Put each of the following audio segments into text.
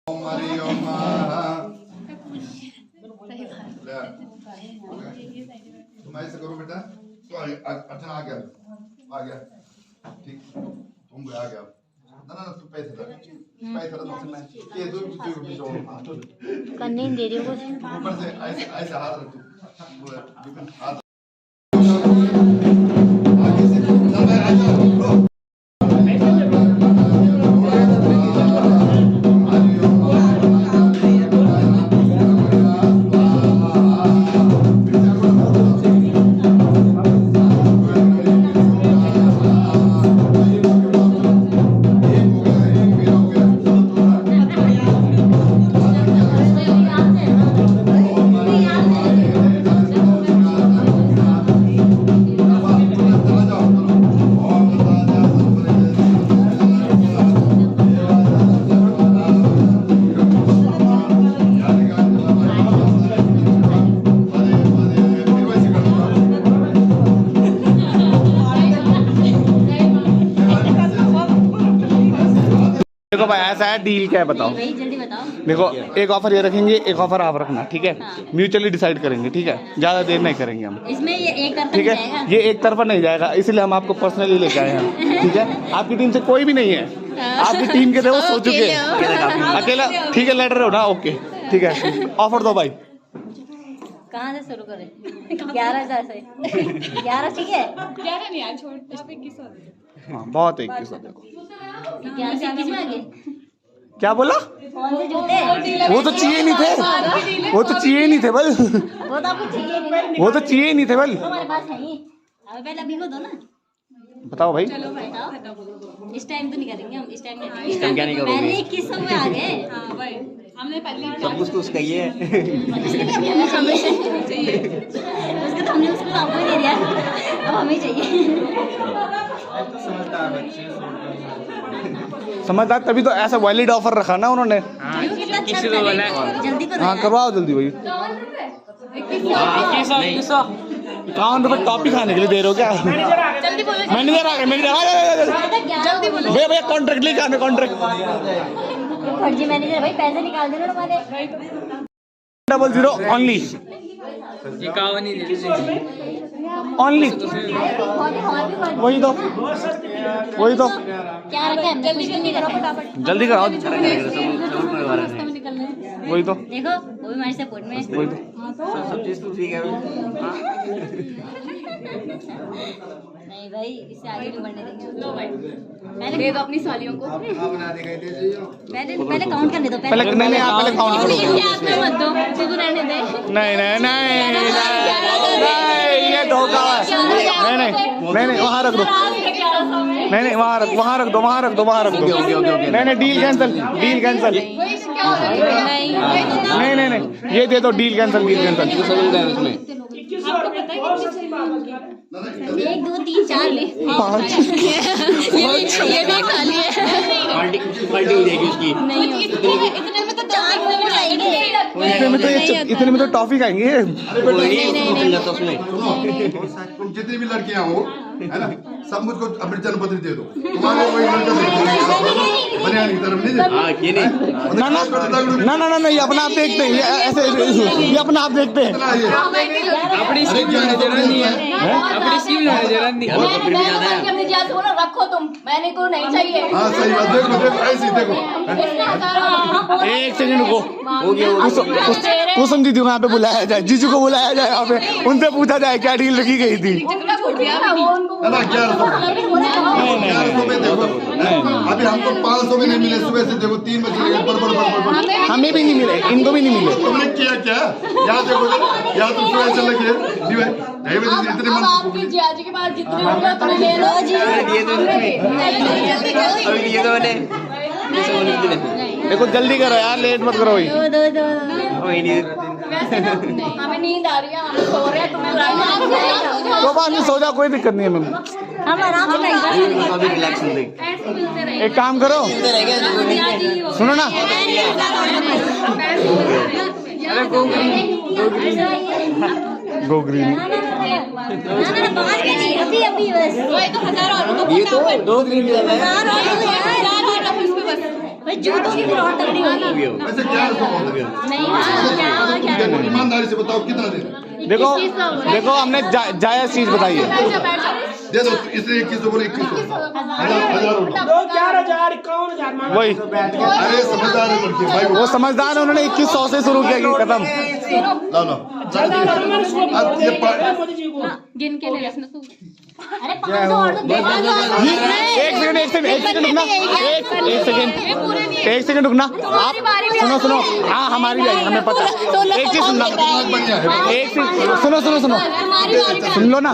तुम ऐसे करो बेटा, तो अर्चना आ गया ठीक, तुम आ गया ना तू पैसे दे ये दो करने नहीं दे रही हो ऊपर से ऐसे हाथ रख तू हाथ आगे से चल भाई आ जाओ देखो भाई ऐसा है, डील क्या है बताओ? जल्दी बताओ। देखो एक ऑफर ये रखेंगे, एक ऑफर आप रखना, ठीक है? हाँ। म्यूचुअली डिसाइड करेंगे, ठीक है? ज्यादा देर नहीं करेंगे हम। इसमें ये एक तरफा ठीक है, जाएगा। ये एक तरफा नहीं जाएगा, इसलिए हम आपको पर्सनली लेके आए हैं, ठीक है? आपकी टीम से कोई भी नहीं है, आपकी टीम के थे वो सो चुके हैं, अकेला, ठीक है? लड़ रहे हो ना, ओके ठीक है, ऑफर दो भाई। कहाँ से शुरू करें? 11,000 से 11 ठीक है? 11 नहीं यार, छोड़ इस पे 21 होते हैं। हाँ बहुत है, 21 देखो 11 से 21 में आ गए। क्या बोला? कौन से जूते? वो तो चाहिए नहीं थे, वो तो चाहिए नहीं थे बल, वो तो आपको चाहिए नहीं। वो तो चाहिए नहीं थे बल। हमारे पास है ही। अब पहले अभी को दो ना। बताओ भाई। चलो भाई बताओ। इस टाइम तो नहीं करेंगे हम, इस टाइम नहीं। इस टाइम क्या नहीं करोगे? पहले 21 में आ गए। हाँ भाई, हमने पहले सब कुछ तो उसका ही है। इसके लिए हमें चाहिए। उसको तो हमने उसको आपको ही दे दिया, अब हमें चाहिए। समझदार, तभी तो ऐसा वैलिड ऑफर रखा ना उन्होंने। किसी को बोला जल्दी करो। हाँ करवाओ जल्दी भाई। 51 टॉपी खाने के लिए दे रहे हो क्या? जल्दी बोलो, मैनेजर आ गए, मैनेजर जल्दी बोलो। भैया भैया कॉन्ट्रैक्ट लेके आने, कॉन्ट्रैक्ट फर्जी मैनेजर भाई, पैसे निकाल दे रहे हो हमारे। 00 ओनली, ओनली वही तो, वही तो। क्या रखा है? जल्दी नहीं करो फटाफट। जल्दी कराओ, वही तो, देखो वो भी हमारे सपोर्ट में है। वही तो। सब चीज तो ठीक है। नहीं भाई, इससे आगे नहीं बढ़ने देंगे। लो भाई, पहले दे दो अपनी सालियों को। पहले काउंट करने दो। पहले नहीं आप पहले काउंट करो। इनके हाथ में मत दो, तू रहने दे। नहीं नहीं नहीं ये धोखा है। नहीं नहीं नहीं नहीं वहाँ रख दो, नहीं नहीं वहाँ रख दो, वहाँ रख दो, वहाँ रख दो। नहीं नहीं डील कैंसिल, डील कैंसिल। नहीं नहीं नहीं ये दे दो, डील कैंसिल, डील कैंसिल। आपको पता है कितनी सही बात होगी? 1 2 3 4 ले 5 ये भी खा लिए। पार्टी देगी उसकी। नहीं इतने में तो 4 मोमोज आएंगे। इतने में तो टॉफी खाएंगे। तुम जितनी भी लड़कियां हो है ना, सब मुझको अपनी जन्मपत्री दे दो। तुम्हारे कोई लड़का बनियानी की तरफ नहीं दे। ना ना ना ना ना ये अपना आप देखते हैं, ये ऐसे ये अपना आप देखते हैं। अपनी स्कीम नहीं है, अपनी स्कीम नहीं है। अपनी जात को ना रखो तुम, मैंने को नहीं चाहिए। हाँ सही बात, देखो देखो ऐसी देखो। एक सेकंड को कुसुम दीदी को यहाँ पे बुलाया जाए, जीजू को बुलाया जाए यहाँ पे, उनसे पूछा जाए क्या डील रखी गई थी। है ना 1100 में देखो, अभी हमको 500 में नहीं मिले, सुबह से देखो 3 बजे बड़बड़ हमें भी नहीं मिले, इनको भी नहीं मिले। तुमने किया क्या? यहाँ देखो, यहाँ तो सुबह से लगे इतने मन आपकी जियाजी के पास जितने होंगे उतने ले लो जी। देखो जल्दी करो यार, लेट मत करो भाई। दो वैसे ना हमें नींद आ रही है, हम सो रहे हैं, तुम्हें तो बाद में सो जाओ, कोई दिक्कत नहीं है मैम। हम आराम से टाइम पास ऐसे मिलते रहे। एक काम करो, सुनो ना, गो ग्रीन। अभी बस वही तो 1000 और को ये तो 2 ग्रीन चार और इस पे बस। भाई जूतों की फिर और तगड़ी होगी। वैसे क्या नहीं हाँ, क्या ईमानदारी से बताओ कितना देना? देखो देखो हमने जायज चीज बताई है। दे दो, इसने 2100 बोले 2100, 1000 वही अरे समझदार है लड़की भाई, वो समझदार है, उन्होंने 2100 से शुरू किया कि खत्म। लो लो अब ये गिन के ले रखना तू। अरे 500 और तो दे एक सेकंड रुकना, एक सेकंड रुकना। आप सुनो हाँ हमारी भी हमें पता है। एक चीज सुनना, एक चीज सुन लो ना,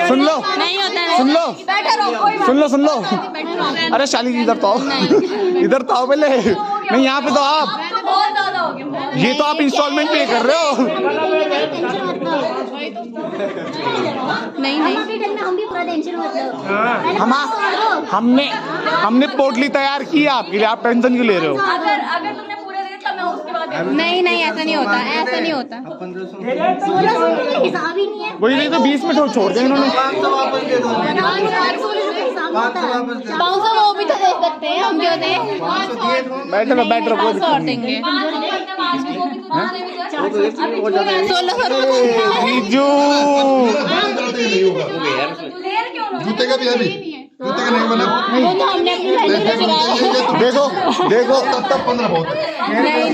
सुन लो सुन लो। अरे शाली जी इधर तो आओ, इधर तो आओ पहले। नहीं यहाँ पे तो आप, बहुत ज्यादा हो गया। ये तो आप इंस्टॉलमेंट पे कर रहे हो। नहीं हम भी पूरा टेंशन मत लो। हमने पोटली तैयार की है आपके लिए, आप टेंशन क्यों ले रहे हो? अगर तुमने पूरे दे तब मैं उसके बाद नहीं ऐसा नहीं होता, ऐसा नहीं होता। 1600 हिसाब ही नहीं है। वही नहीं तो 20 में छोड़ दें इन्होंने। 500 वो भी तो दे सकते हैं, हम क्यों दें? बैठ लो कोई दिक्कत नहीं। देंगे 1600 जूते का भी है, जूते का नहीं बना। वो तो हमने अपनी मेहनत से चुराया। देखो तब 15 बहुत है। नहीं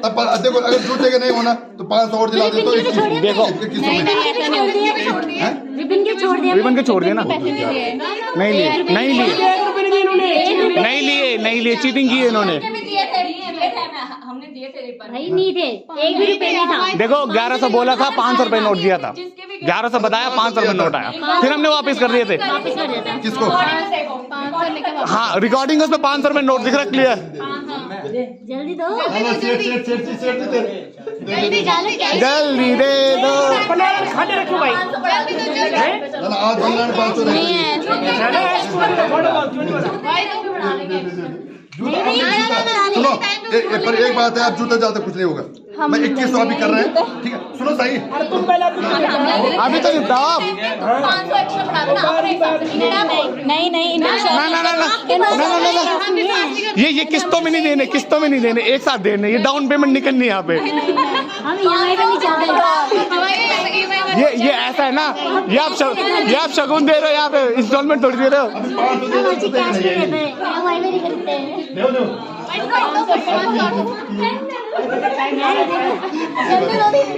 तब देखो अगर जूते का नहीं होना तो 500 और दिला दे तो देखो रिबन के छोड़ दिया, रिबन के छोड़ दिया ना। नहीं लिए चीटिंग की है इन्होंने। हमने दिए थे रिबन। भाई नहीं थे, एक भी रुपए नहीं था। देखो 1100 बोला था, 500 रुपए नोट दिया था। 1100 बताया, 500 रुपए नोट आया, फिर हमने वापस कर दिए थे। किसको? हाँ रिकॉर्डिंग उसमें 500 रुपए नोट दिख रहा क्लियर। जल्दी दो, जल्दी दे दो। आज ऑनलाइन 500 सुनो पर एक बात है, आप जूते ज्यादा कुछ नहीं होगा। मैं 2100 अभी कर रहे हैं, ठीक है? सुनो सही, अभी तो नहीं बताओ आप। 500 एक्स्ट्रा बढ़ा देना अपने हिसाब से। नहीं ना ये किस्तों में नहीं देने, एक साथ देने। ये डाउन पेमेंट निकलनी है यहाँ पे। हम EMI पे नहीं चाहते। ये ऐसा है ना, ये आप शगुन दे रहे हो, यहाँ पे इंस्टॉलमेंट थोड़ी दे रहे हो। हम अच्छी कैश में देते हैं, EMI में नहीं करते हैं। जल्दी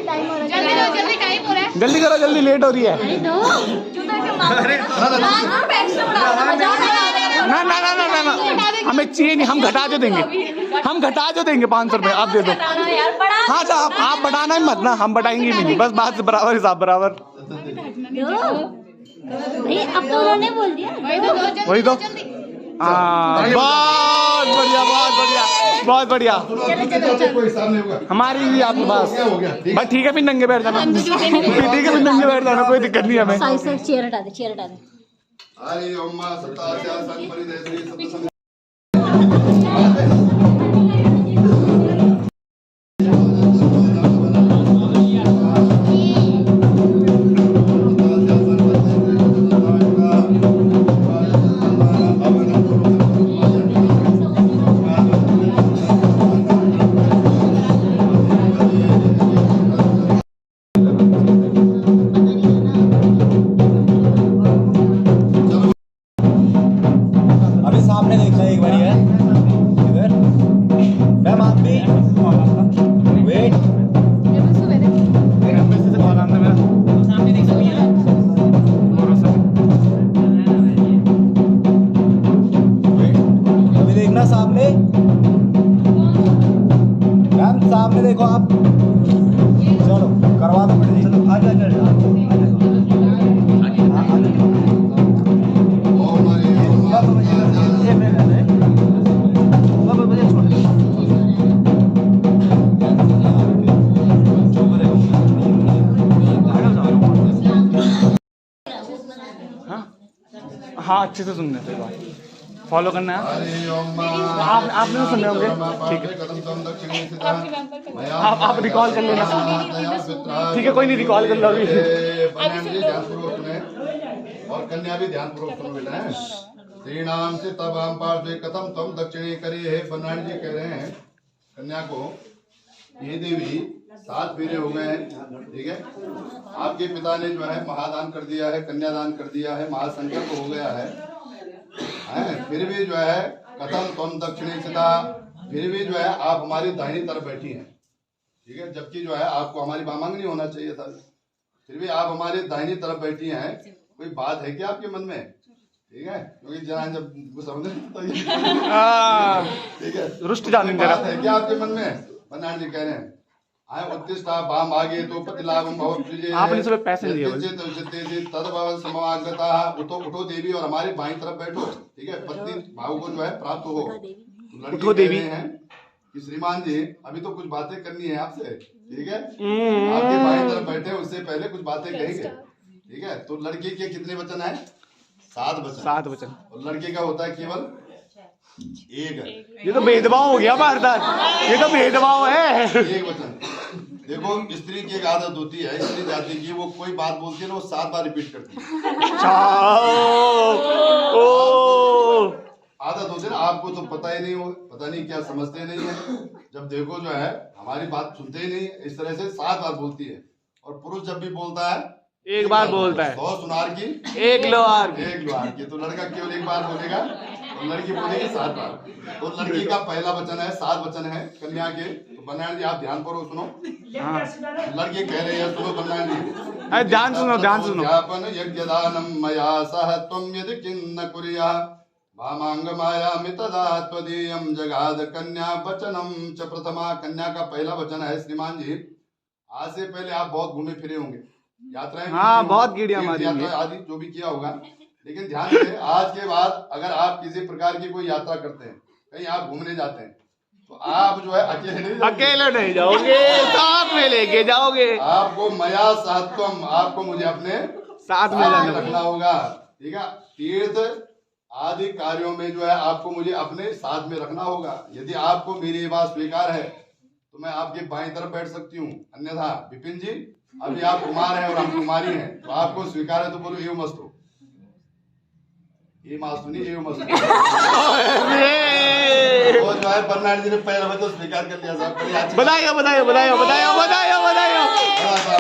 टाइम हो रहा है। जल्दी करो, जल्दी लेट हो रही है। ना हमें चाहिए नहीं, हम घटा जो देंगे 500 रुपए। आप दे दो। हाँ तो आप बढ़ाना ही मत ना, हम बढ़ाएंगे भी नहीं, बस बात बराबर हिसाब बराबर। भाई अब तो उन्होंने बोल दिया। वही तो हाँ, बहुत बढ़िया। कोई हिसाब नहीं होगा हमारी भी आपके पास हो गया। बस ठीक है, फिर नंगे बैठ जाना। ठीक है, फिर नंगे बैठ जाना, कोई दिक्कत नहीं हमें। चेयर हटा दे। हरि ओम सत्तास्या संपरिदेश्री सत्संग सामने देखना एक बार है इधर। मैम आप भी वेट सामने देख सकती हैं। अभी देखना सामने, मैम सामने देखो आप। चलो करवा दो बेटे, चलो आ हाँ अच्छे से सुनने से बात फॉलो करना है। आपने तो सुने होंगे, ठीक है। आप रिकॉल कर लेना, ठीक है, कोई नहीं, रिकॉल कर लो अभी। ध्यानपूर्वक सुने और कन्या भी ध्यानपूर्वक सुनो बेटा। श्रीनाम से तब हम पार्श्वे कथम तम दक्षिणे करे है। बनारस जी कह रहे हैं कन्या को, ये देवी 7 फेरे हो गए हैं, ठीक है। आपके पिता ने जो है महादान कर दिया है, कन्यादान कर दिया है, महासंकल्प हो गया है, फिर भी जो है कथम तम दक्षिणे सिता, फिर भी जो है आप हमारी दाहिनी तरफ बैठी हैं, ठीक है। जबकि जो है आपको हमारी बामांगनी होना चाहिए था, फिर भी आप हमारी दाहिनी तरफ बैठी हैं। कोई बात है क्या आपके मन में, ठीक है। क्योंकि जरा जब समझे तो ठीक है, रुष्ट जाने दे बात है क्या आपके मन में। बनारस जी कह रहे हैं आए उत्तिष्ठा बाम आगे तो प्रतिलाभम बहुत प्रिय आपने सब पैसे दिए समागता। उठो उठो देवी और हमारे बाईं तरफ बैठो, ठीक है। पत्नी भाव को जो है प्राप्त हो। उठो देवी हैं कि श्रीमान जी अभी तो कुछ बातें करनी है आपसे, ठीक है। आपके बाईं तरफ बैठे उससे पहले कुछ बातें कहेंगे, ठीक है। तो लड़की के कितने वचन है? 7 वचन। और लड़के का होता है केवल 1। ये तो भेदभाव हो गया भारत, ये तो भेदभाव है। 1 वचन। देखो स्त्री की एक आदत होती है, स्त्री जाति की, वो कोई बात बोलती है ना वो 7 बार रिपीट करती है। आदत होती है ना, आपको तो पता ही नहीं हो, पता नहीं क्या समझते नहीं है। जब देखो जो है हमारी बात सुनते ही नहीं, इस तरह से 7 बार बोलती है। और पुरुष जब भी बोलता है 1 बार बोलता है। 100 सुनार की 1 लोहार की। तो लड़का केवल 1 बार बोलेगा और लड़की बोलेगी 7 बार। तो लड़की का पहला वचन है, 7 वचन है कन्या के। तो बनारस जी आप ध्यान करो, सुनो। लड़की कह रही है, सुनो बनारस जी, ध्यान सुनो, ध्यान सुनो। ज्ञापन यज्ञदानम मया सह त्वं यदि किन्न कुर्या भामांग मायामि तदा त्वदीयं जगाद कन्या वचनम च प्रथमा। कन्या का पहला वचन है श्रीमान जी, आज से पहले आप बहुत घूमे फिरे होंगे, यात्राएं, हाँ बहुत गिड़िया मारी आदि जो भी किया होगा। लेकिन ध्यान दें, आज के बाद अगर आप किसी प्रकार की कोई यात्रा करते हैं, कहीं आप घूमने जाते हैं, तो आप जो है अकेले नहीं जाओगे, साथ में लेके जाओगे। आपको मया सात्वम, आपको मुझे अपने साथ में रखना होगा, ठीक है। तीर्थ आदि कार्यों में जो है आपको मुझे अपने साथ में रखना होगा। यदि आपको मेरी ये बात स्वीकार है तो मैं आपके बाईं तरफ बैठ सकती हूँ, अन्यथा विपिन जी अभी आप कुमार हैं और हम कुमारी हैं, तो आपको स्वीकार है तो बोलो एवं मस्तु, ये मास्तु नहीं एवं मस्तु। वो जो है बनारस जी ने पहले में तो स्वीकार कर लिया साहब। बताइए बताइए बताइए बताइए बताइए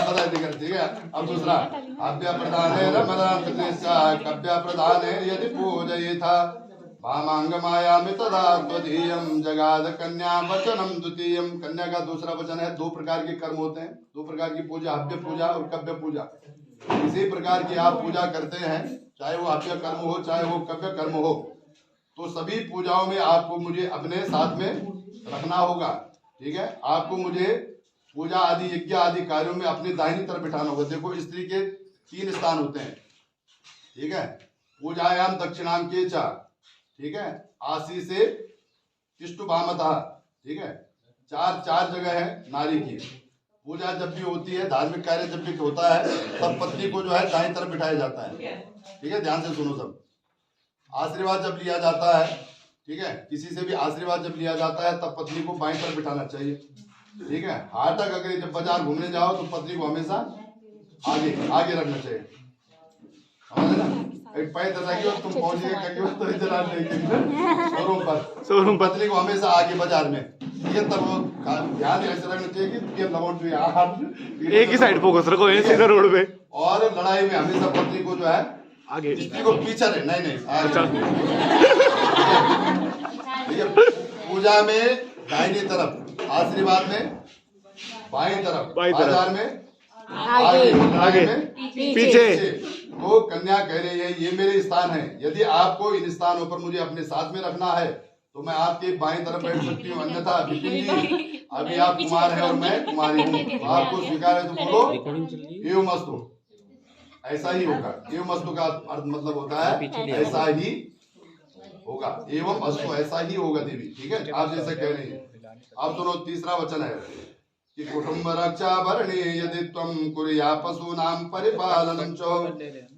बताइए, ठीक है। अब दूसरा अभ्य प्रधान है कभ्य प्रधान है यदि पूजये था भामांग मायामि तदा त्वदीयं जगाद कन्या वचनम द्वितीयं। कन्या का दूसरा वचन है। 2 प्रकार के कर्म होते हैं, 2 प्रकार की पूजा, हव्य पूजा और कव्य पूजा। इसी प्रकार की आप पूजा करते हैं, चाहे वो हव्य कर्म हो चाहे वो कव्य कर्म हो, तो सभी पूजाओं में आपको मुझे अपने साथ में रखना होगा, ठीक है। आपको मुझे पूजा आदि यज्ञ आदि कार्यों में अपनी दाहिनी तरफ बिठाना होगा। देखो स्त्री के 3 स्थान होते हैं, ठीक है। पूजायाम दक्षिणाम के चा, ठीक है, आशी से तिष्टु भामतः, ठीक है। 4 जगह है नारी की। पूजा जब भी होती है, धार्मिक कार्य जब भी होता है, तब पत्नी को जो है दाईं तरफ बिठाया जाता है, ठीक है। ध्यान से सुनो सब। आशीर्वाद जब लिया जाता है, ठीक है, किसी से भी आशीर्वाद जब लिया जाता है तब पत्नी को बाईं तरफ बिठाना चाहिए, ठीक है। हाथ तक अगर जब बाजार घूमने जाओ तो पत्नी को हमेशा आगे रखना चाहिए, समझ ना। एक पैर दर्शाएगी और तुम पहुंच गए तो इधर आ जाएगी शोरूम पर, पत्नी को हमेशा आगे बाजार में, ठीक है। तब वो ध्यान ऐसे रखना चाहिए कि लौट एक ही साइड फोकस रखो, सीधा रोड पे। और लड़ाई में हमेशा पत्नी को जो है आगे, स्त्री को पीछे रहे, नहीं ठीक है। पूजा में दाहिनी तरफ, आशीर्वाद में बाईं तरफ, बाजार में आगे पीछे। तो कन्या कह रही है ये मेरे स्थान है, यदि आपको इन स्थानों पर मुझे अपने साथ में रखना है तो मैं आपके बाईं तरफ बैठ सकती हूँ, अन्यथा विपिन जी अभी आप कुमार हैं और मैं कुमारी हूँ, तो आपको स्वीकार है तो बोलो एवं मस्तु। ऐसा ही होगा। एवं मस्तु का अर्थ मतलब होता है ऐसा ही होगा, एवं अस्तु ऐसा ही होगा देवी, ठीक है। आप जैसा कह रही है। अब सुनो तीसरा वचन है कि कुटुंब रक्षा वर्णे यदि त्वं कुर्या पशूनां परिपालनं च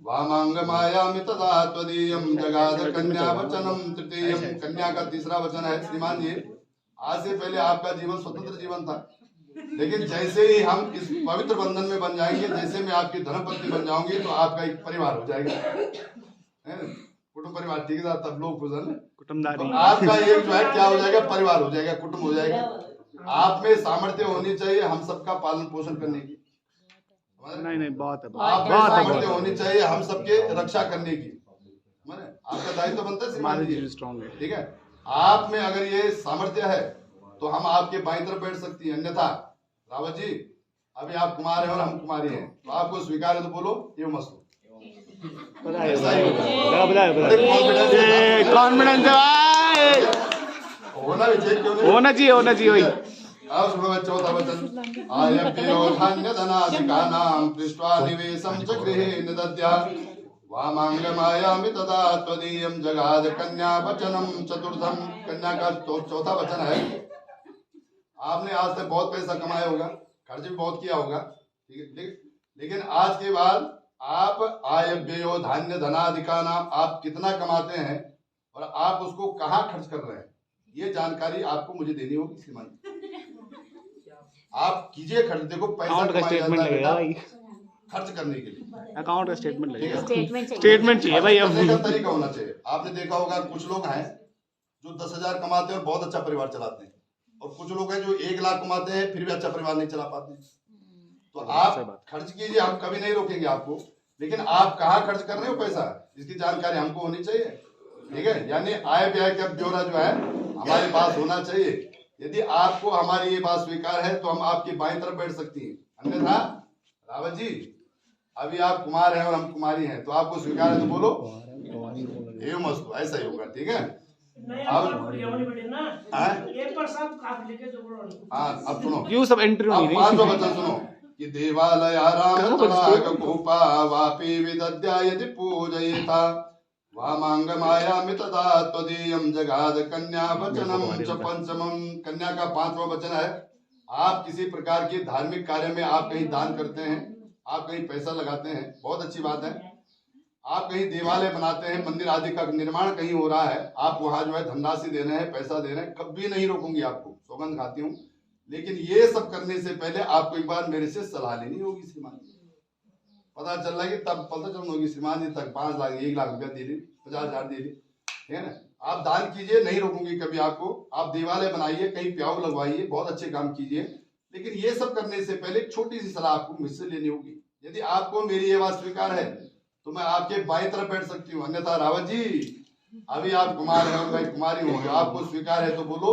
वामांग मायामि तदा त्वदीयं जगाद कन्या वचनम तृतीयं। कन्या का तीसरा वचन है श्रीमान जी, आज से पहले आपका जीवन स्वतंत्र जीवन था, लेकिन जैसे ही हम इस पवित्र बंधन में बन जाएंगे, जैसे मैं आपकी धर्मपत्नी बन जाऊंगी तो आपका एक परिवार हो जाएगा। कुटुंब परिवार ठीक है, तब लोग कुशल। कुटुंबदारी। तो आपका एक जो है क्या हो जाएगा, परिवार हो जाएगा, कुटुंब हो जाएगा। आप में सामर्थ्य होनी चाहिए हम सबका पालन पोषण करने की। नहीं बहुत है, आप में सामर्थ्य होनी चाहिए हम सबके रक्षा करने की। आपका दायित्व बनता है श्रीमान जी, स्ट्रॉन्ग है। ठीक है। आप में अगर ये सामर्थ्य है तो हम आपके बाईं तरफ बैठ सकती हैं, अन्यथा रावत जी अभी आप कुमार हैं और हम कुमारी हैं, तो आपको स्वीकार है तो बोलो ये मस्त कॉन्फिडेंस होना भी चाहिए, क्यों नहीं होना चाहिए वही। अब सुनो चौथा वचन, आयभ्यो धान्य धनाधिकानां पृष्ट्वा निवेशं च गृहे निदद्या वामांगमायामि तदा त्वदीयं जगाद कन्या वचनम चतुर्थम। कन्या का चौथा वचन है, आपने आज तक बहुत पैसा कमाया होगा, खर्च भी बहुत किया होगा, ठीक है, लेकिन आज के बाद आप आयभ्यो धान्य धनाधिकानां, आप कितना कमाते हैं और आप उसको कहाँ खर्च कर रहे हैं, ये जानकारी आपको मुझे देनी होगी श्रीमान। आप कीजिए खर्च, देखो पैसा स्टेटमेंट लगेगा भाई, खर्च करने के लिए अकाउंट का स्टेटमेंट लगेगा, स्टेटमेंट चाहिए भाई। अब का तरीका होना चाहिए। आपने देखा होगा कुछ लोग हैं जो 10,000 कमाते हैं और बहुत अच्छा परिवार चलाते हैं, और कुछ लोग हैं जो 1 लाख कमाते हैं फिर भी अच्छा परिवार नहीं चला पाते। तो आप खर्च कीजिए, हम कभी नहीं रोकेंगे आपको, लेकिन आप कहाँ खर्च कर रहे हो पैसा, इसकी जानकारी हमको होनी चाहिए, ठीक है। यानी आय व्यय का ब्यौरा जो है हमारे पास होना चाहिए। यदि आपको हमारी ये बात स्वीकार है तो हम आपकी बाईं तरफ बैठ सकती हैं, अन्यथा रावत जी अभी आप कुमार हैं और हम कुमारी हैं, तो आपको स्वीकार है तो बोलो ये मस्त, ऐसा ही होगा, ठीक है। अब सुनो, क्यों सब एंट्री अब होगी 5वां वचन सुनो कि देवालयाराम तडागकूपा वापि विदद्या यदि पूजयेता वामांगमायामि तदा त्वदीयं जगाद कन्या वचनम च पंचमम। कन्या का 5वां वचन है, आप किसी प्रकार के धार्मिक कार्य में आप कहीं दान करते हैं, आप कहीं पैसा लगाते हैं, बहुत अच्छी बात है। आप कहीं देवालय बनाते हैं, मंदिर आदि का निर्माण कहीं हो रहा है, आप वहां जो है धनराशि दे रहे हैं, पैसा दे रहे हैं, कभी नहीं रोकूंगी आपको, सौगंध खाती हूँ। लेकिन ये सब करने से पहले आपको एक बार मेरे से सलाह लेनी होगी श्रीमान। पता चल रहा है कि तब पता चल होगी श्रीमान जी तक 5 लाख 1 लाख रुपया दे दी, 50,000 दे दी, ठीक है ना। आप दान कीजिए, नहीं रोकूंगी कभी आपको। आप देवालय बनाइए, कहीं प्याऊ लगवाइए, बहुत अच्छे काम कीजिए, लेकिन ये सब करने से पहले एक छोटी सी सलाह आपको मुझसे लेनी होगी। यदि आपको मेरी ये बात स्वीकार है तो मैं आपके बाईं तरफ बैठ सकती हूँ, अन्यथा रावत जी अभी आप कुमार हैं और मैं कुमारी हूँ, आपको स्वीकार है तो बोलो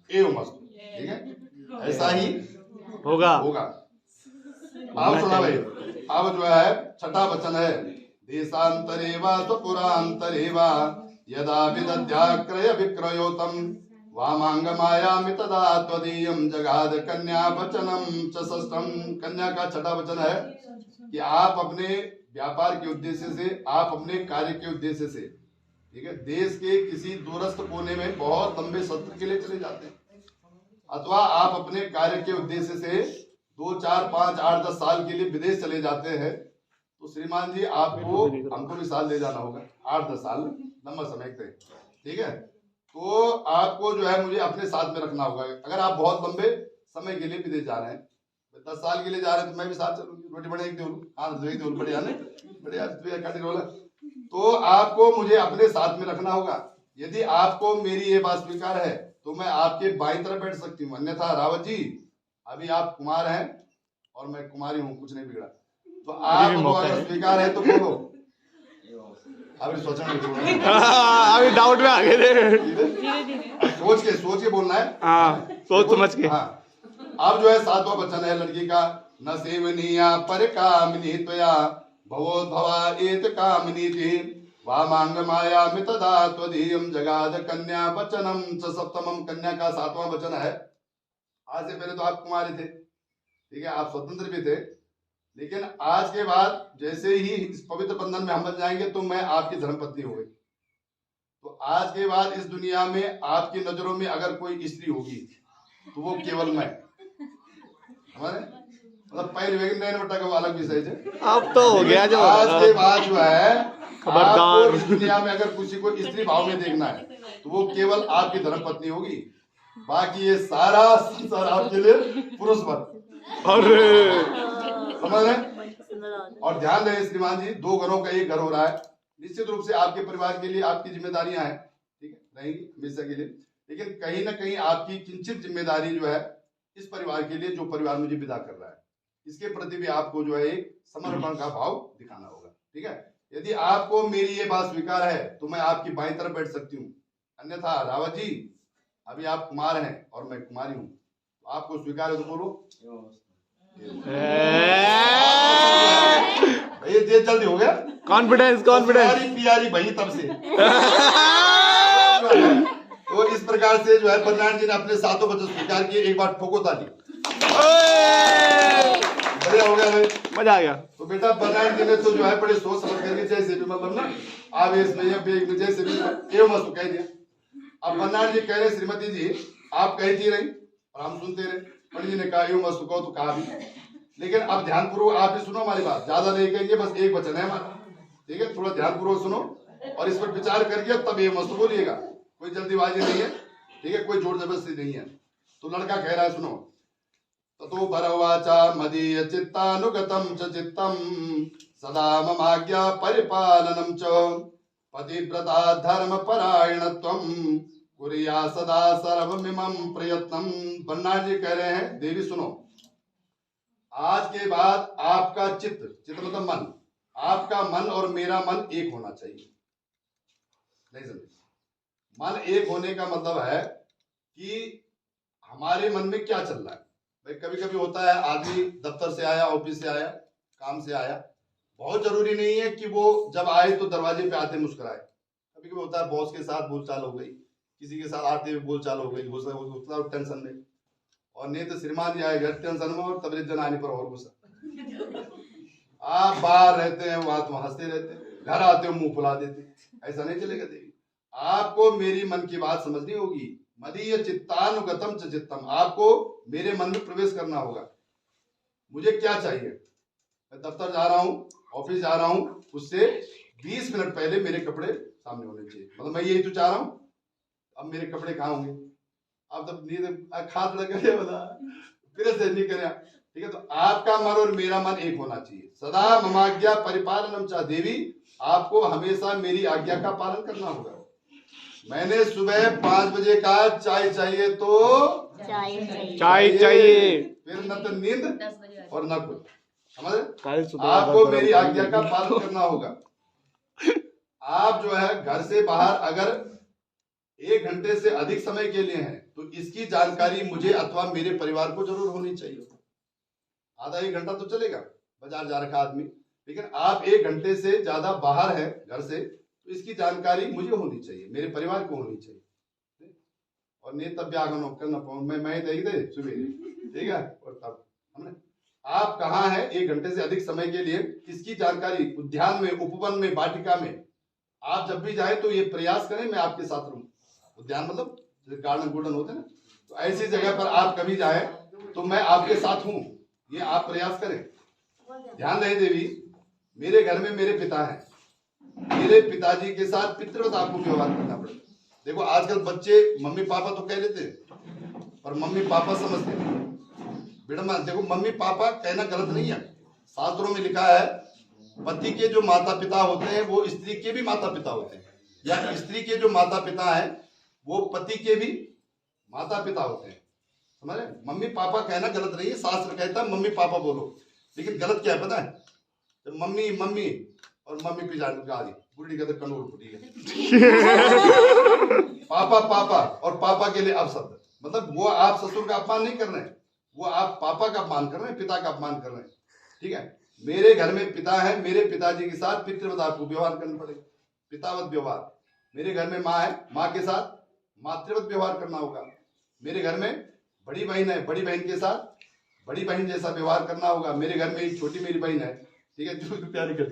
एवं मस्त, ठीक है, ऐसा ही होगा। आप सुना भाई, अब जो है 6वां वचन है, देशांतरे वा स्वपुरांतरे वा यदा विदद्याक्रय विक्रयोतम वामांगमायामि तदा त्वदीयं जगाद कन्या वचनम च षष्ठम। कन्या का 6वां वचन है कि आप अपने व्यापार के उद्देश्य से, आप अपने कार्य के उद्देश्य से, ठीक है, देश के किसी दूरस्थ कोने में बहुत लंबे सत्र के लिए चले जाते हैं, अथवा आप अपने कार्य के उद्देश्य से 2, 4, 5, 8, 10 साल के लिए विदेश चले जाते हैं, तो श्रीमान जी आपको हमको भी साल ले जाना होगा, 8-10 साल, लंबा समय तक, ठीक है। तो आपको जो है मुझे अपने साथ में रखना होगा। अगर आप बहुत लंबे समय के लिए विदेश जा रहे हैं, 10 साल के लिए जा रहे हैं, तो मैं भी साथ चलूंगी, रोटी बढ़िया बढ़िया, तो आपको मुझे अपने साथ में रखना होगा। यदि आपको मेरी ये बात स्वीकार है तो मैं आपके बाईं तरफ बैठ सकती हूँ, अन्यथा रावत जी अभी आप कुमार हैं और मैं कुमारी हूँ, कुछ नहीं बिगड़ा, तो आपको अगर स्वीकार है तो बोलो। अभी सोचना नहीं, अभी डाउट में आ गए थे, सोच के बोलना है, हाँ सोच समझ के। हाँ, अब जो है 7वां वचन है लड़की का, न सेवनीया पर कामिनी त्वया भवोद्भवा एत कामिनीति वामांगमायामि तदा त्वदीयं जगाद कन्या वचनम च सप्तमम। कन्या का 7वां वचन है, आज से पहले तो आप कुमारी थे, ठीक है, आप स्वतंत्र भी थे, लेकिन आज के बाद जैसे ही इस पवित्र बंधन में हम बन जाएंगे तो मैं आपकी धर्मपत्नी हो गई। तो आज के बाद इस दुनिया में आपकी नजरों में अगर कोई स्त्री होगी तो वो केवल मैं, हमारे मतलब पहले का अलग विषय है, अब तो हो गया जो आज के बाद जो है खबरदार, इस दुनिया में अगर किसी को स्त्री भाव में देखना है तो वो केवल आपकी धर्मपत्नी होगी, बाकी ये सारा संसार आपके लिए पुरुष वर्ग। समझ रहे? और ध्यान दें श्रीमान जी, 2 घरों का एक घर हो रहा है, निश्चित रूप से आपके परिवार के लिए आपकी जिम्मेदारियां हैं, ठीक है, रहेंगी हमेशा के लिए। लेकिन कहीं ना कहीं आपकी किंचित जिम्मेदारी जो है इस परिवार के लिए, जो परिवार मुझे विदा कर रहा है, इसके प्रति भी आपको जो है एक समर्पण का भाव दिखाना होगा, ठीक है। यदि आपको मेरी ये बात स्वीकार है तो मैं आपकी बाईं तरफ बैठ सकती हूँ, अन्यथा रावत जी अभी आप कुमार हैं और मैं कुमारी हूँ, तो आपको स्वीकार है तो बोलो। ये देर जल्दी हो गया, कॉन्फिडेंस प्यारी प्यारी भाई तब से तो इस प्रकार से जो है बद्रीनाथ जी ने अपने सातों बच्चों स्वीकार किए। एक बार ठोको ताली, बढ़िया हो गया भाई, मजा आ गया। तो बेटा बद्रीनाथ जी ने तो जो है बड़े सोच समझ करके जैसे भी मतलब ना आवेश में या बेग में जैसे भी एवं मस्त कह दिया। अब बद्रीनाथ जी कह रहे श्रीमती जी आप कहती रही और हम सुनते रहे, पंडित जी ने कहा एवं मस्त कहो तो कहा भी, लेकिन अब ध्यानपूर्वक आप भी सुनो हमारी बात, ज्यादा नहीं कहेंगे, बस एक वचन है हमारा, ठीक है, थोड़ा ध्यानपूर्वक सुनो और इस पर विचार करके तब ये मस्त बोलिएगा, कोई जल्दीबाजी नहीं है, ठीक है, कोई जोर जबरदस्ती नहीं है। तो लड़का कह रहा है सुनो, ततो भरवाचा मदीय चित्तानुगतम च चित्तम सदा ममाज्ञा परिपालनम च पतिव्रता धर्म परायणत्वम कुरिया सदा सर्वमिमं प्रयत्नम। बन्ना जी कह रहे हैं देवी सुनो, आज के बाद आपका चित्त मतलब मन, आपका मन और मेरा मन एक होना चाहिए। नहीं समझे? मन एक होने का मतलब है कि हमारे मन में क्या चल रहा है। भाई कभी कभी होता है आदमी दफ्तर से आया, ऑफिस से आया, काम से आया, बहुत जरूरी नहीं है कि वो जब आए तो दरवाजे पे आते मुस्कुराए। कभी कभी होता है बॉस के साथ बोलचाल हो गई, किसी के साथ आते हुए बोलचाल हो गई, गुस्सा टेंशन में, और नहीं तो श्रीमान जी आए घर टेंशन में और तबरीज जन आने पर और गुस्सा। आप बाहर रहते हैं वहां तो हंसते रहते हैं, घर आते हो मुंह फुला देते, ऐसा नहीं चलेगा देवी। आपको मेरी मन की बात समझनी होगी। मदीय चित्तानुगतम च चित्तम, आपको मेरे मन में प्रवेश करना होगा। मुझे क्या चाहिए, मैं दफ्तर जा रहा हूँ, ऑफिस जा रहा हूँ, उससे 20 मिनट पहले मेरे कपड़े सामने होने चाहिए, मतलब मैं यही तो चाह रहा हूँ। अब मेरे कपड़े कहाँ होंगे, अब तब नींद खास लगे वाला फिर से नहीं करे, ठीक है। तो आपका मन और मेरा मन एक होना चाहिए। सदा ममाज्ञा परिपालनम च देवी, आपको हमेशा मेरी आज्ञा का पालन करना होगा। मैंने सुबह 5 बजे कहा चाय चाहिए तो चाय चाहिए, फिर न तो नींद और न कुछ, समझ? कल सुबह आपको मेरी आज्ञा का पालन करना होगा। आप जो है घर से बाहर अगर 1 घंटे से अधिक समय के लिए हैं तो इसकी जानकारी मुझे अथवा मेरे परिवार को जरूर होनी चाहिए। आधा 1 घंटा तो चलेगा, बाजार जा रखा आदमी, लेकिन आप 1 घंटे से ज्यादा बाहर है घर से, तो इसकी जानकारी मुझे होनी चाहिए, मेरे परिवार को होनी चाहिए। और नहीं तब ब्याह करना मैं देख दे सुबह, ठीक है। और तब हमने आप कहाँ हैं 1 घंटे से अधिक समय के लिए, इसकी जानकारी उद्यान में, उपवन में, वाटिका में आप जब भी जाए तो ये प्रयास करें मैं आपके साथ रहूं। उद्यान मतलब गार्डन गुर्डन होते ना, तो ऐसी जगह पर आप कभी जाए तो मैं आपके साथ हूं, ये आप प्रयास करें। ध्यान रहे देवी, मेरे घर में मेरे पिता हैं, मेरे पिताजी के साथ पितृवत आपको व्यवहार करना पड़ेगा। देखो आजकल बच्चे मम्मी पापा तो कह लेते हैं पर मम्मी पापा समझते हैं। बेटा देखो मम्मी पापा कहना गलत नहीं है, शास्त्रों में लिखा है पति के जो माता पिता होते हैं वो स्त्री के भी माता पिता होते हैं, या स्त्री के जो माता पिता हैं वो पति के भी माता पिता होते हैं, समझ रहे? मम्मी पापा कहना गलत नहीं है, शास्त्र कहता है मम्मी पापा बोलो, लेकिन गलत क्या है पता है? तो मम्मी मम्मी और मम्मी पिजाड़ी गाली बुढ़ी कहते कनूर फुटी है पापा पापा और पापा के लिए अपशब्द, मतलब वो आप ससुर का अपमान नहीं कर रहे हैं, वो आप पापा का अपमान कर रहे हैं, पिता का अपमान कर रहे हैं, ठीक है। मेरे घर में पिता है, मेरे पिताजी के साथ पितृवत आपको व्यवहार करना पड़ेगा, पितावत व्यवहार। मेरे घर में माँ है, माँ के साथ मातृवत व्यवहार करना होगा। मेरे घर में बड़ी बहन है, बड़ी बहन के साथ बड़ी बहन जैसा व्यवहार करना होगा। मेरे घर में एक छोटी मेरी बहन है, ठीक है, जो प्यारी कर,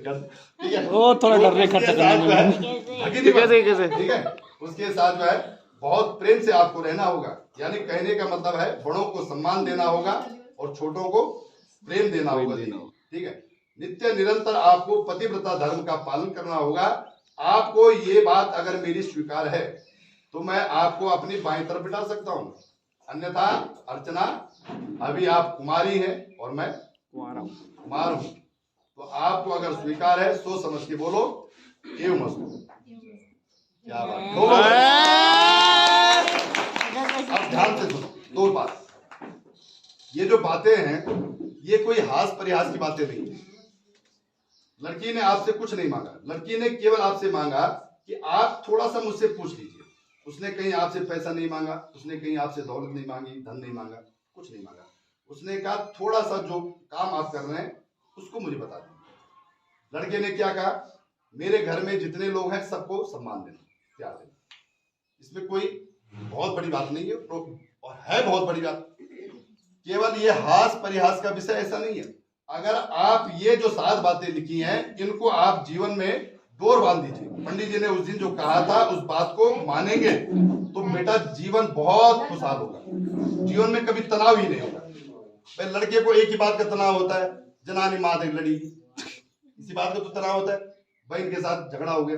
ठीक है, वो थोड़ा डर रहे खर्चा करने में, ठीक है, उसके साथ जो है बहुत प्रेम से आपको रहना होगा। यानी कहने का मतलब है बड़ों को सम्मान देना होगा और छोटों को प्रेम देना होगा, ठीक है। नित्य निरंतर आपको पतिव्रता धर्म का पालन करना होगा। आपको ये बात अगर मेरी स्वीकार है तो मैं आपको अपनी बाईं तरफ बिठा सकता हूँ, अन्यथा अर्चना अभी आप कुमारी हैं और मैं कुमार हूँ, तो आपको अगर स्वीकार है सोच समझ के बोलो एवं मस्त क्या बात। अब ध्यान से सुनो दो बात। ये जो बातें हैं ये कोई हास परिहास की बातें नहीं है। लड़की ने आपसे कुछ नहीं मांगा, लड़की ने केवल आपसे मांगा कि आप थोड़ा सा मुझसे पूछ लीजिए। उसने कहीं आपसे पैसा नहीं मांगा, उसने कहीं आपसे दौलत नहीं मांगी, धन नहीं मांगा, कुछ नहीं मांगा। उसने कहा थोड़ा सा जो काम आप कर रहे हैं उसको मुझे बता दीजिए। लड़के ने क्या कहा, मेरे घर में जितने लोग हैं सबको सम्मान देना, प्यार देना। इसमें कोई बहुत बड़ी बात नहीं है और है बहुत बड़ी बात। केवल ये हास परिहास का विषय ऐसा नहीं है। अगर आप ये जो 7 बातें लिखी हैं इनको आप जीवन में डोर बांध दीजिए। पंडित जी ने उस दिन जो कहा था उस बात को मानेंगे तो बेटा जीवन बहुत खुशहाल होगा। जीवन में कभी तनाव ही नहीं होगा। भाई लड़के को एक ही बात का तनाव होता है, जनानी माँ देख लड़ी, इसी बात का तो तनाव होता है। बहन के साथ झगड़ा हो गया,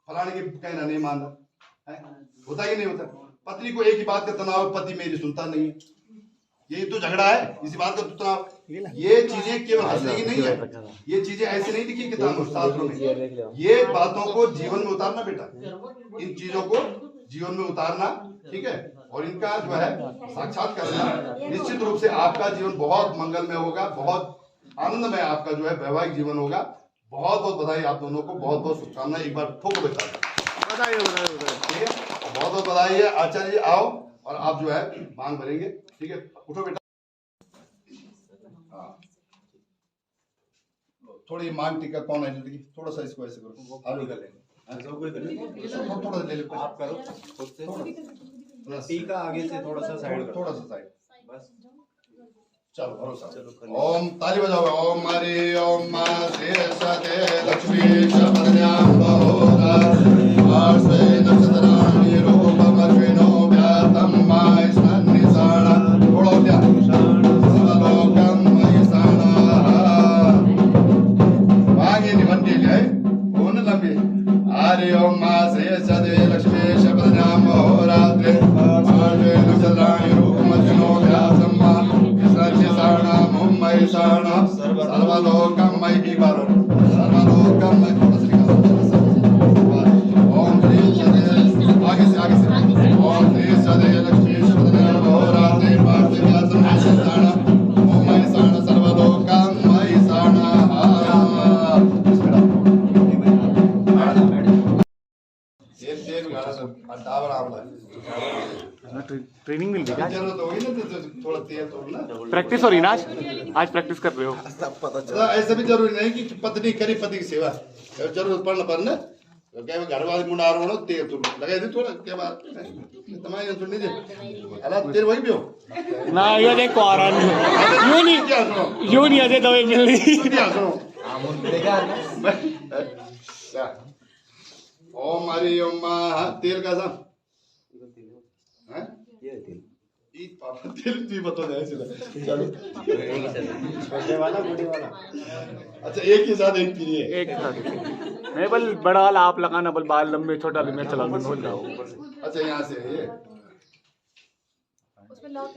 फलाने के कहना नहीं मान रहा, होता ही नहीं होता। पत्नी को एक ही बात का तनाव, पति मेरी सुनता नहीं है, यही तो झगड़ा है, इसी बात का तो तनाव। ये चीजें केवल हंसने की नहीं है, ये चीजें ऐसे नहीं लिखी किताबों शास्त्रों में। ये बातों को जीवन में उतारना बेटा, इन चीजों को जीवन में उतारना, ठीक है, और इनका जो है साक्षात करना। निश्चित रूप से आपका जीवन बहुत मंगलमय होगा, बहुत आनंदमय आपका जो है वैवाहिक जीवन होगा। बहुत बहुत बधाई आप दोनों को, बहुत बहुत शुभकामनाएं। एक बार ठोको बेटा, बधाई ठीक है, बहुत बहुत बधाई है। आचार्य जी आओ और आप जो है मांग भरेंगे, ठीक है, उठो बेटा। हाँ थोड़ी मांग टीका कौन है जल्दी, थोड़ा सा इसको ऐसे करो, आप कर लेंगे, थोड़ा सा ले लो, आप करो खुद से, थोड़ा टीका आगे से थोड़ा सा साइड, थोड़ा सा साइड, बस चलो भरोसा। ओम ताली बजाओ। ओम हरि ओम मा शेषते लक्ष्मी शपथ्यां बहुधा आर्षे नक्षत्राणि रूपमश्विनो व्यातं माय सन्निसाणा थोड़ा क्या सर्वलोकं मयिसाणा मागे निवंटे जाए कौन लंबे। हरि ओम मा शेषते लक्ष्मी शपथ्यां बहुरात्रे आर्षे नक्षत्राणि रूपमश्विनो व्यातं माय सन्निसाणा मुम्मयिसाणा सर्वलोकं मयि बारो सर्वलोकं मयि। ओम श्री सदे आगे से ओम श्री सदे लक्ष्मी शपथ्यां बहुरात्रे आर्षे नक्षत्राणि मुम्मयिसाणा सर्वलोकं मयिसाणा। ट्रेनिंग मिल रही है, जरूरत होगी ना तो थोड़ा तेल तोड़ना, प्रैक्टिस हो रही ना, आज प्रैक्टिस कर रहे हो। ऐसा भी जरूरी नहीं कि पत्नी करे पति की सेवा, जरूरत पड़ने पर ना घर वाले मुंडा हो तेल तोड़ लगा दे थोड़ा, क्या बात तुम्हारी सुन लीजिए अल्लाह तेरे वही भी हो ना, ये देखो आराम यूं नहीं आते दवाई मिल रही। ओम हरि ओम तेल का सा तेल भी बता दे चलो। छोटे वाला बड़े वाला, अच्छा एक ही साथ एक पीनी है, एक साथ नहीं बल बड़ा वाला आप लगाना, बल बाल लंबे छोटा भी मैं चला लूं बोल रहा हूं। अच्छा यहाँ से ये उसमें लॉक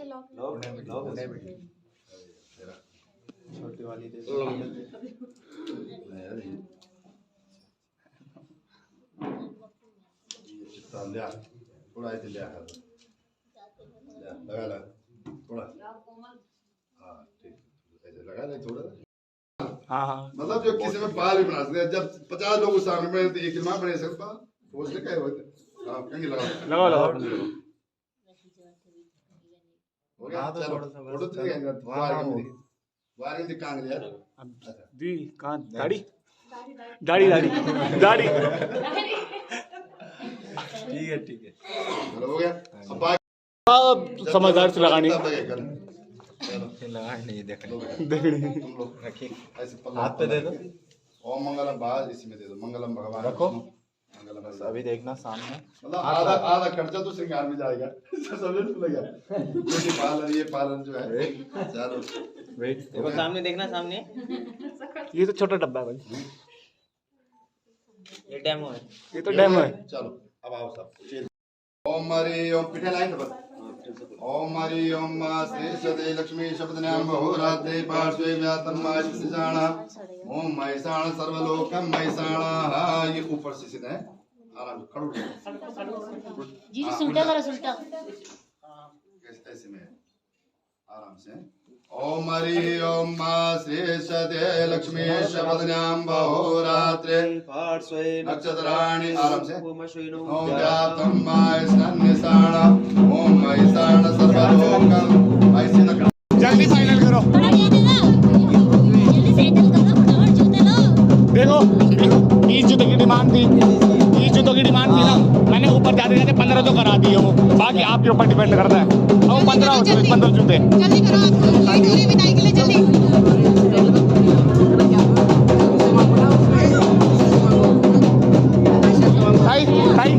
छोटी वाली दे लिया थोड़ा ऐसे लिया लगा लगा थोड़ा, हाँ ठीक ऐसे लगा ले थोड़ा। हाँ मतलब जो किसी में बाल भी बना सकते हैं, जब 50 लोग उस सामने में तो एक इल्मा बने सकता उसने क्या होते, हाँ कहीं लगा हो गया। चलो फोटो तो वारिंग से कांग यार दी कहाँ दाढ़ी दाढ़ी दाढ़ी दाढ़ी ठीक है चलो हो गया। अब समझदार से लगानी लगा नहीं देखने तुम लोग रखिए ऐसे हाथ पे दे दो। ओम मंगलम बाज इसी में दे दो, मंगलम भगवान रखो। मंगलम अभी देखना सामने, मतलब आधा खर्चा तो श्रृंगार में जाएगा, समझ लगा ब्यूटी पार्लर ये पार्लर जो है। चलो वेट देखो सामने देखना, सामने ये तो छोटा डब्बा है भाई, ये डेमो है, ये तो डेमो है। चलो अब आओ सब। ओम हरि ओम पीठे लाइन पर ओम हरि ओम श्री सदे लक्ष्मी शब्दन्यां बहुरात्रे पार्श्वे व्यातम मायसाणा ओम महिषाण सर्वलोकम महिषाणा। ये ऊपर से सीधा है, आराम से खड़ो जी सुलटा करो सुलटा। ऐसे में आराम से। ओम हरि ओम श्री सदे लक्ष्मी शब्दन्यां बहुरात्रे नक्षत्राणि आराम से ओम व्यातम मायसाणा ओम महिषाण सर्वलोकम महिषाण। जल्दी फाइनल करो। थोड़ा ये दे दो, जल्दी सेटल करो फटाफट जूते लो। देखो 20 जूतों की डिमांड थी, 20 जूतों की डिमांड थी ना, मैंने ऊपर जाते जाते 15 तो करा दिए वो, बाकी आपके ऊपर डिपेंड करता है। अब 15 जूते जल्दी करो आप, लेट हो रही विदाई के लिए जल्दी। भाई भाई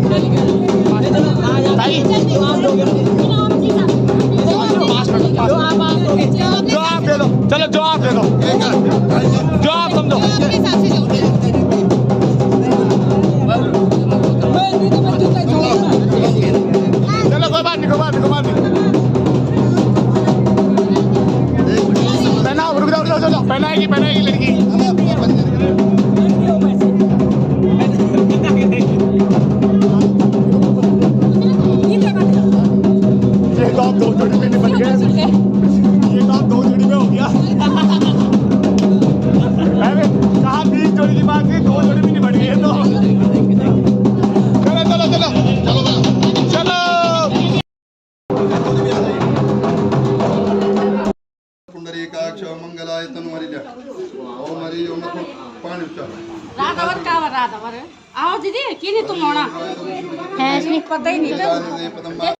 भाई जो आप दे दो, चलो जो आप दे दो, जो आप समझो। अपने हिसाब से जाओ। चलो कोई बात नहीं, कोई बात नहीं, कोई बात नहीं। पहना रुक जाओ, चलो पहनाएगी लड़की। ये तो आप 2 जोड़ी में निपट गए, ये तो आप 2 जोड़ी में हो गया। मैंने कहा 20 जोड़ी की बात थी, 2 जोड़ी में निपट गई है तो। चलो चलो चलो चलो। पुंडरीकाक्ष मंगलाय तन्वरिल्या ओम हरि ओम पानी उच्चार। राधावर का राधावर आओ दीदी की नहीं तुम होना है इसमें पता ही नहीं था।